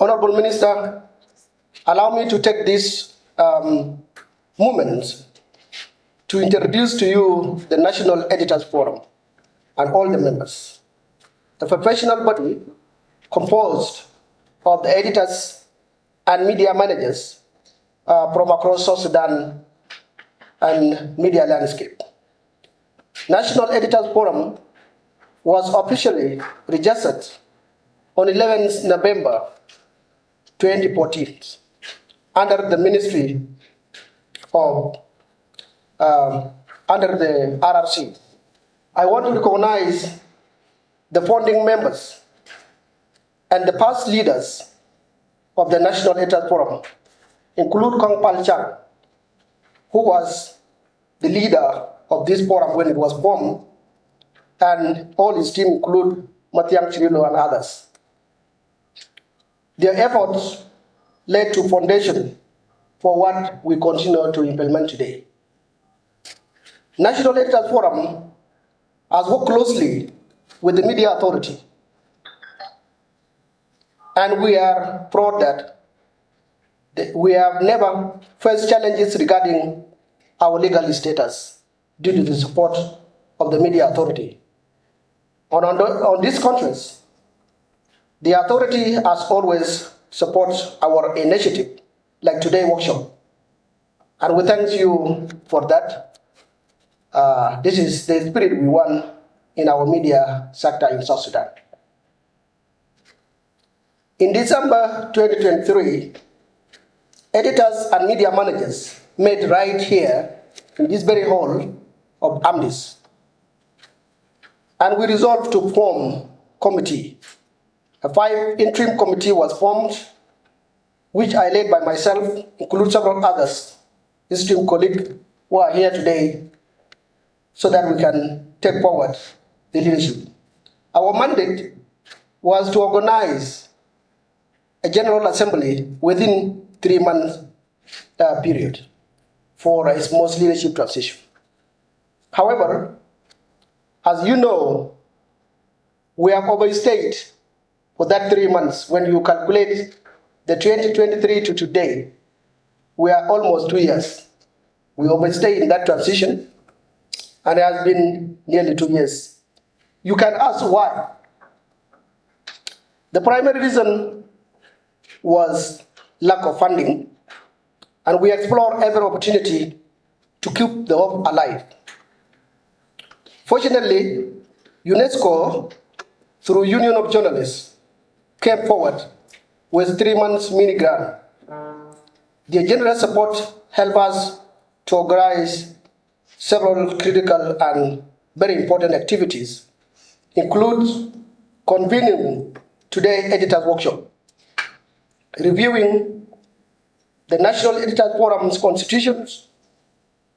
Honorable Minister, allow me to take this moment to introduce to you the National Editors Forum and all the members. The professional body composed of the editors and media managers from across South Sudan and media landscape. National Editors Forum was officially registered on 11th November 2014 under the Ministry of under the RRC. I want to recognize the founding members and the past leaders of the National Editors Forum, include Kong Pal Chang, who was the leader of this forum when it was formed, and all his team include Matiang Chirilo and others. Their efforts led to foundation for what we continue to implement today. National Editors Forum has worked closely with the Media Authority, and we are proud that we have never faced challenges regarding our legal status due to the support of the Media Authority. On this conference, the authority has always supported our initiative, like today's workshop, and we thank you for that. This is the spirit we want in our media sector in South Sudan. In December 2023, editors and media managers met right here in this very hall of AMDIS, and we resolved to form committee. A 5 interim committee was formed, which I led by myself, include several others, esteemed colleagues who are here today, so that we can take forward the leadership. Our mandate was to organize a General Assembly within 3 months period for a smooth leadership transition. However, as you know, we have overstayed for that 3 months. When you calculate the 2023 to today, we are almost 2 years. We overstayed in that transition, and it has been nearly 2 years. You can ask why. The primary reason was lack of funding, and we explored every opportunity to keep the hope alive. Fortunately, UNESCO, through Union of Journalists, came forward with 3 months mini grant. Their generous support helped us to organize several critical and very important activities, includes convening today's editors workshop, reviewing the National Editors Forum's constitutions,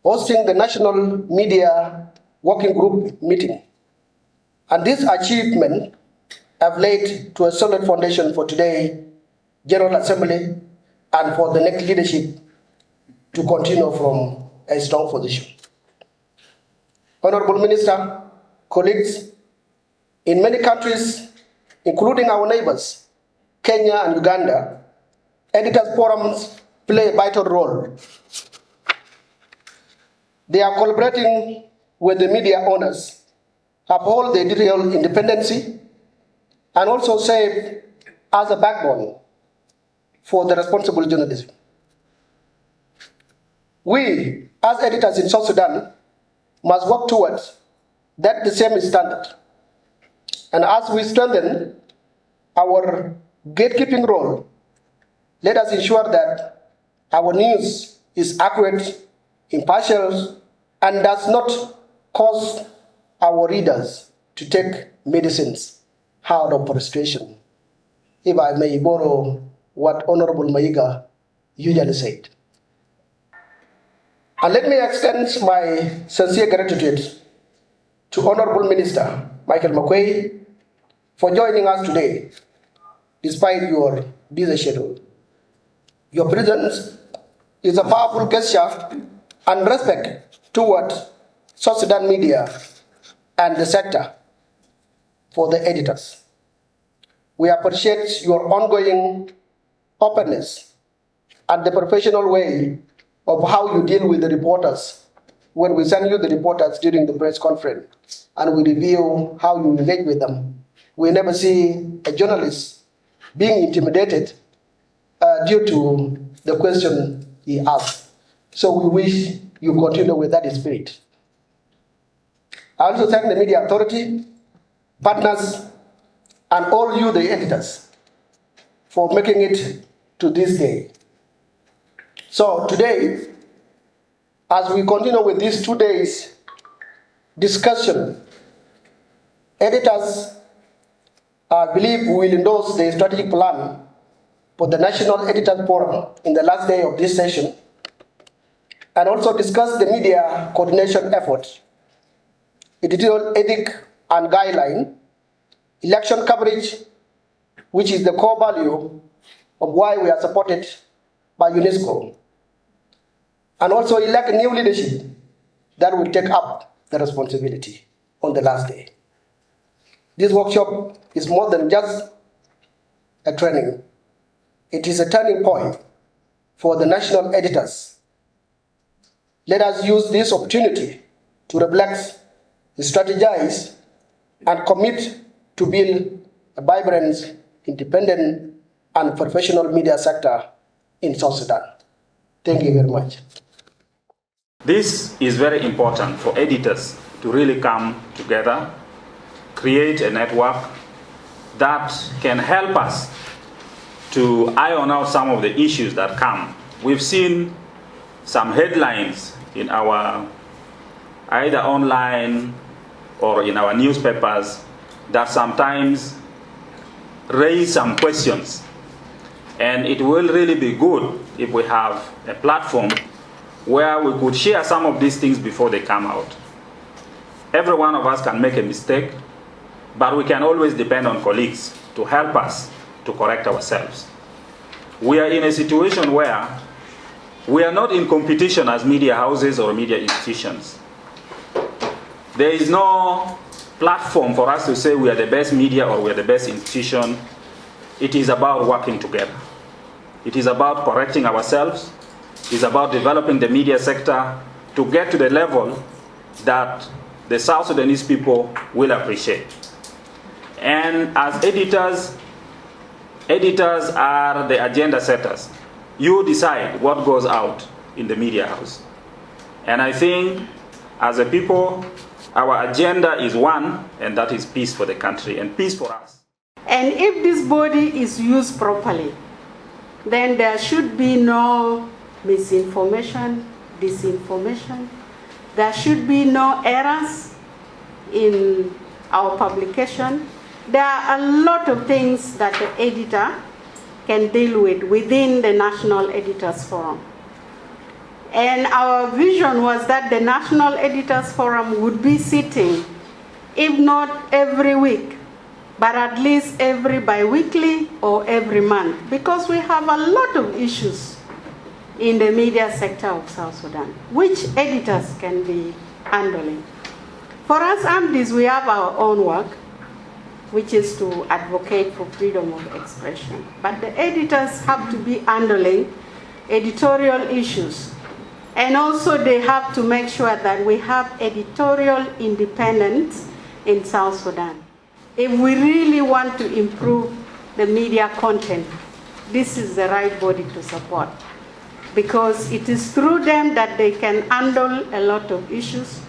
hosting the National Media Working Group meeting. And this achievement have led to a solid foundation for today's General Assembly and for the next leadership to continue from a strong position. Honorable Minister, colleagues, in many countries, including our neighbors, Kenya and Uganda, editors forums play a vital role. They are collaborating with the media owners, uphold the editorial independence, and also serve as a backbone for the responsible journalism. We, as editors in South Sudan, must work towards that the same standard. And as we strengthen our gatekeeping role, let us ensure that our news is accurate, impartial, and does not cause our readers to take medicines out of frustration, if I may borrow what Honorable Maiga usually said. And let me extend my sincere gratitude to Honorable Minister Michael McQuay for joining us today, despite your busy schedule. Your presence is a powerful gesture and respect toward South Sudan media and the sector for the editors. We appreciate your ongoing openness, and the professional way of how you deal with the reporters when we send you the reporters during the press conference and we review how you engage with them. We never see a journalist being intimidated due to the question he asked. So we wish you continue with that spirit. I also thank the media authority, partners, and all you, the editors, for making it to this day. So today, as we continue with these 2 days discussion, editors, I believe, will endorse the strategic plan for the National Editors Forum in the last day of this session, and also discuss the media coordination effort, editorial ethic and guideline, election coverage, which is the core value of why we are supported by UNESCO, and also elect new leadership that will take up the responsibility on the last day. This workshop is more than just a training. It is a turning point for the national editors. Let us use this opportunity to reflect, strategize, and commit to build a vibrant, independent, and professional media sector in South Sudan. Thank you very much. This is very important for editors to really come together, create a network that can help us to iron out some of the issues that come. We've seen some headlines in our either online or in our newspapers that sometimes raise some questions. And it will really be good if we have a platform where we could share some of these things before they come out. Every one of us can make a mistake, but we can always depend on colleagues to help us to correct ourselves. We are in a situation where we are not in competition as media houses or media institutions. There is no platform for us to say we are the best media or we are the best institution. It is about working together. It is about correcting ourselves. It is about developing the media sector to get to the level that the South Sudanese people will appreciate. And as editors, editors are the agenda setters. You decide what goes out in the media house. And I think as a people, our agenda is one, and that is peace for the country and peace for us. And if this body is used properly, then there should be no misinformation, disinformation. There should be no errors in our publication. There are a lot of things that the editor can deal with within the National Editors Forum. And our vision was that the National Editors Forum would be sitting, if not every week, but at least every bi-weekly or every month, because we have a lot of issues in the media sector of South Sudan, which editors can be handling. For us, AMDIS, we have our own work, which is to advocate for freedom of expression. But the editors have to be handling editorial issues. And also they have to make sure that we have editorial independence in South Sudan. If we really want to improve the media content, this is the right body to support, because it is through them that they can handle a lot of issues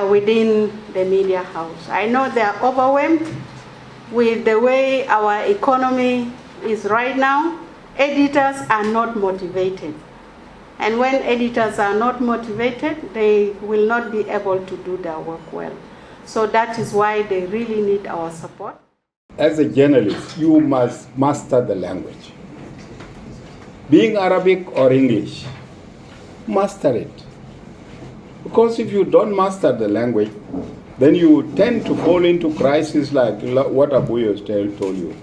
within the media house. I know they are overwhelmed with the way our economy is right now. Editors are not motivated. And when editors are not motivated, they will not be able to do their work well. So that is why they really need our support. As a journalist, you must master the language. Being Arabic or English, master it. Because if you don't master the language, then you tend to fall into crisis like what Abuyo told you.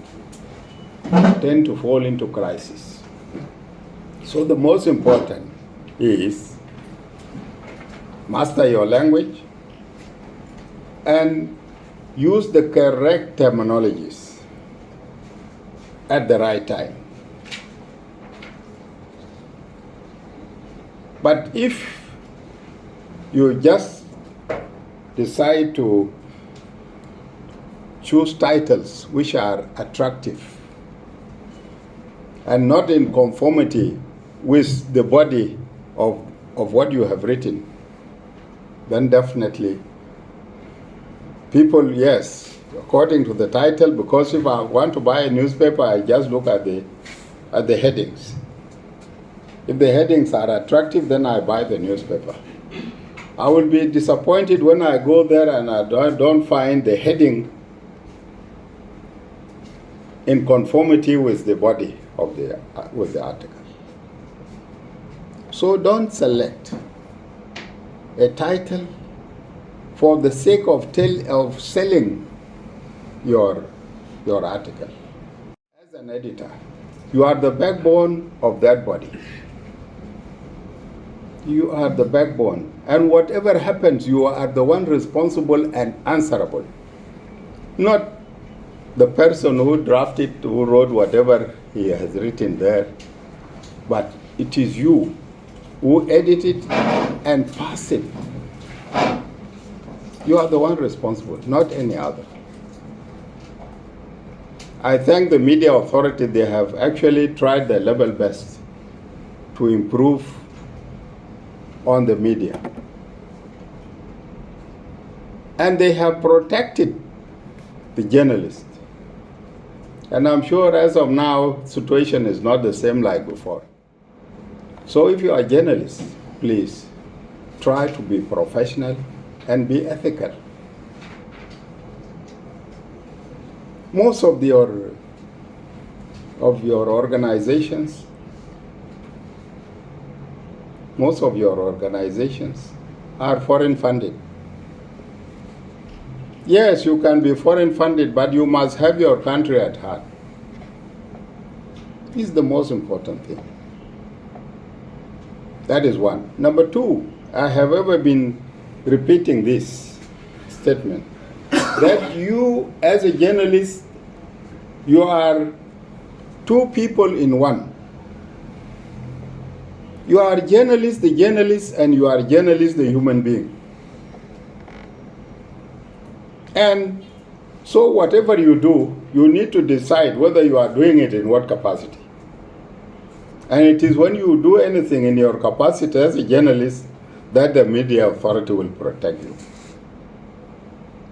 Tend to fall into crisis. So the most important is master your language and use the correct terminologies at the right time. But if you just decide to choose titles which are attractive and not in conformity with the body of what you have written, then definitely people, yes, according to the title, because if I want to buy a newspaper, I just look at the headings. If the headings are attractive, then I buy the newspaper. I will be disappointed when I go there and I don't find the heading in conformity with the body of the article. So don't select a title for the sake of selling your article. As an editor, you are the backbone of that body. You are the backbone. And whatever happens, you are the one responsible and answerable. Not the person who drafted, who wrote whatever he has written there, but it is you who edit it and pass it. You are the one responsible, not any other. I thank the media authority. They have actually tried their level best to improve on the media. And they have protected the journalist. And I'm sure as of now, situation is not the same like before. So if you are a journalist, please try to be professional and be ethical. Most of your organizations are foreign funded. Yes, you can be foreign funded, but you must have your country at heart. This is the most important thing. That is one. Number two, I have ever been repeating this statement, that you as a journalist, you are two people in one. You are journalist, the journalist, and you are journalist, the human being. And so whatever you do, you need to decide whether you are doing it in what capacity. And it is when you do anything in your capacity as a journalist that the media authority will protect you.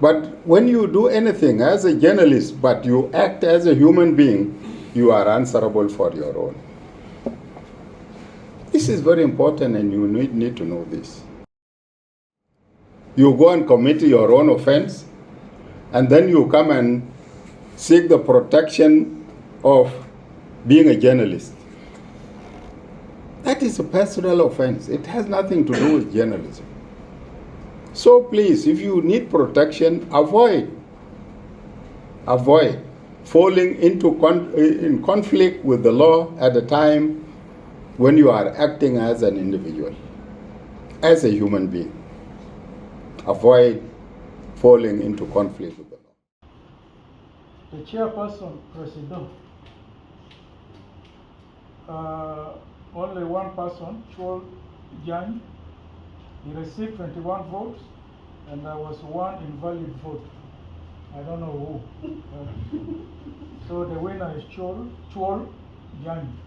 But when you do anything as a journalist, but you act as a human being, you are answerable for your own. This is very important, and you need to know this. You go and commit your own offense, and then you come and seek the protection of being a journalist. That is a personal offense. It has nothing to do with journalism. So please, if you need protection, avoid falling in conflict with the law at a time when you are acting as an individual, as a human being. Avoid falling into conflict with the law. The chairperson, President, only one person, Chol Jan, he received 21 votes, and there was one invalid vote. I don't know who. So the winner is Chol Jan.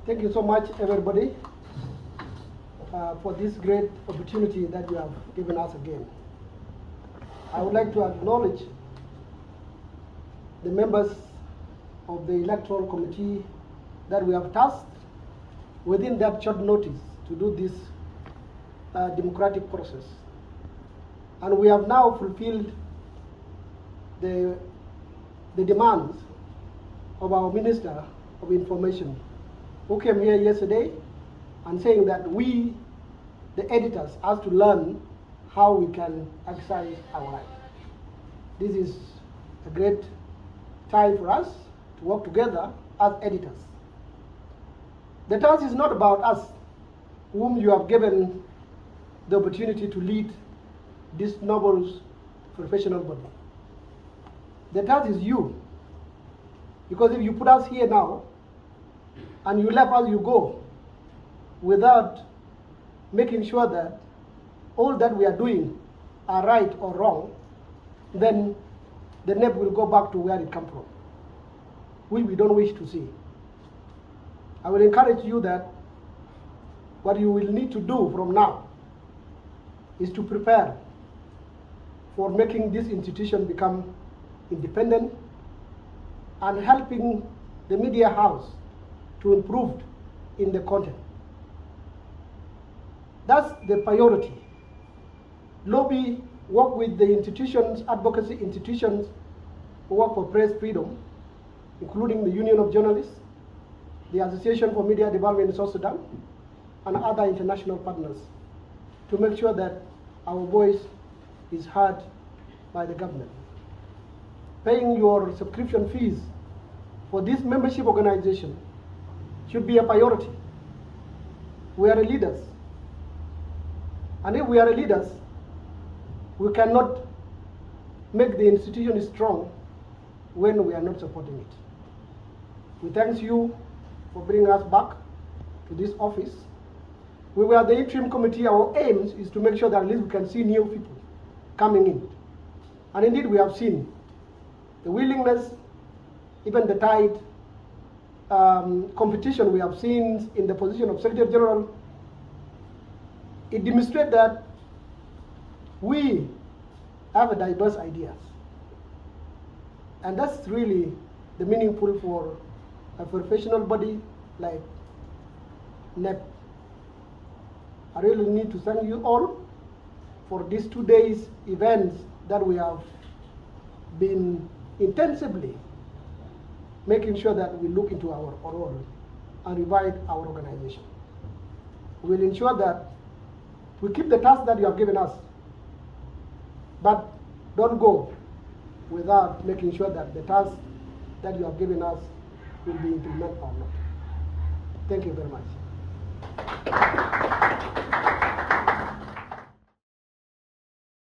Thank you so much, everybody, for this great opportunity that you have given us again. I would like to acknowledge the members of the Electoral Committee that we have tasked within that short notice to do this democratic process. And we have now fulfilled the demands of our Minister of Information, who came here yesterday and saying that we, the editors, have to learn how we can exercise our right. This is a great time for us to work together as editors. The task is not about us, whom you have given the opportunity to lead this noble professional body. The task is you, Because if you put us here now, and you let us you go, without making sure that all that we are doing are right or wrong, then the NEP will go back to where it came from, which we don't wish to see. I will encourage you that what you will need to do from now is to prepare for making this institution become independent and helping the media house to improve in the content. That's the priority. Lobby, work with the institutions, advocacy institutions who work for press freedom, including the Union of Journalists, the Association for Media Development in South Sudan, and other international partners to make sure that our voice is heard by the government. Paying your subscription fees for this membership organization should be a priority. We are leaders. And if we are leaders, we cannot make the institution strong when we are not supporting it. We thank you for bringing us back to this office. We were the interim committee. Our aim is to make sure that at least we can see new people coming in. And indeed we have seen the willingness, even the tight competition we have seen in the position of Secretary General. It demonstrates that we have a diverse ideas. And that's really the meaningful for a professional body like NEP. I really need to thank you all for these 2 days events that we have been intensively making sure that we look into our role and revive our organization. We will ensure that we keep the task that you have given us, but don't go without making sure that the task that you have given us will be implemented or not. Thank you very much.